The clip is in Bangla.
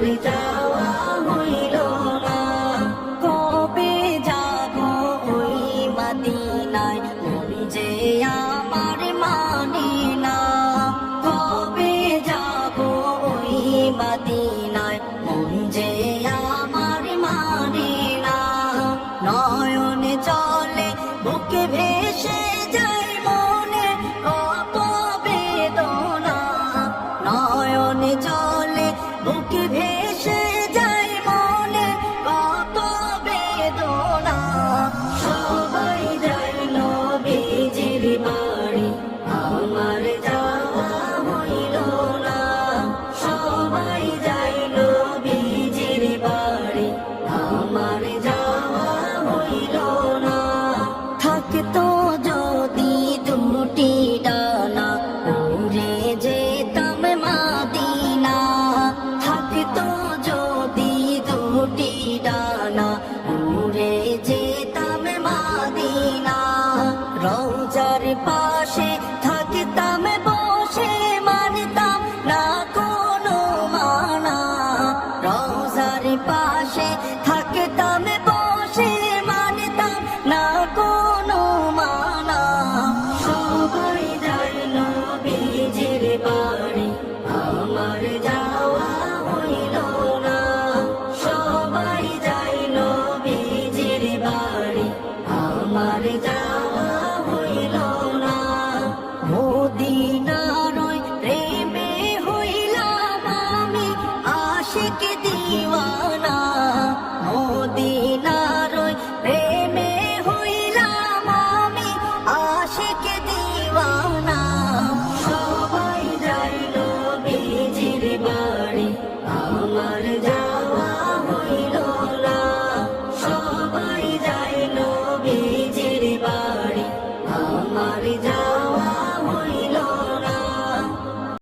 আমার যাওয়া হইল না। কবে যাব ওই মদিনায়, মন যে আমার মানে না। কবে যাব ওই মদিনায়, মন যে আমার মানে না। নয়নে চলে বুকে ভেসে যায় মনে কত বেদনা। নয়নে চলে বুকে ভেসে যায় মনে কত বেদনা। সবাই যায় নবীজির বাড়ি, আমার যাওয়া হইল না। সবাই যায় নবীজির বাড়ি, আমার যাওয়া হইল না। থাকতো যদি দুটি ডানা, উড়ে যেতাম মদিনা। থাকতো যদি দুটি ডানা, উড়ে যেতাম মদিনা। রওজার পাশে থাকতাম বসে, মানতাম না কোনো মানা। রওজার পাশে থাকতাম বসে, মানতাম না কোনো মানা। সবাই যায় নবীজির বাড়ি, আমার যাওয়া হইল না। সবাই যায় নবীজির বাড়ি, আমার যাওয়া হইল না। মদিনার ওই প্রেমে হইলাম আমি আশিক দিওয়ানা।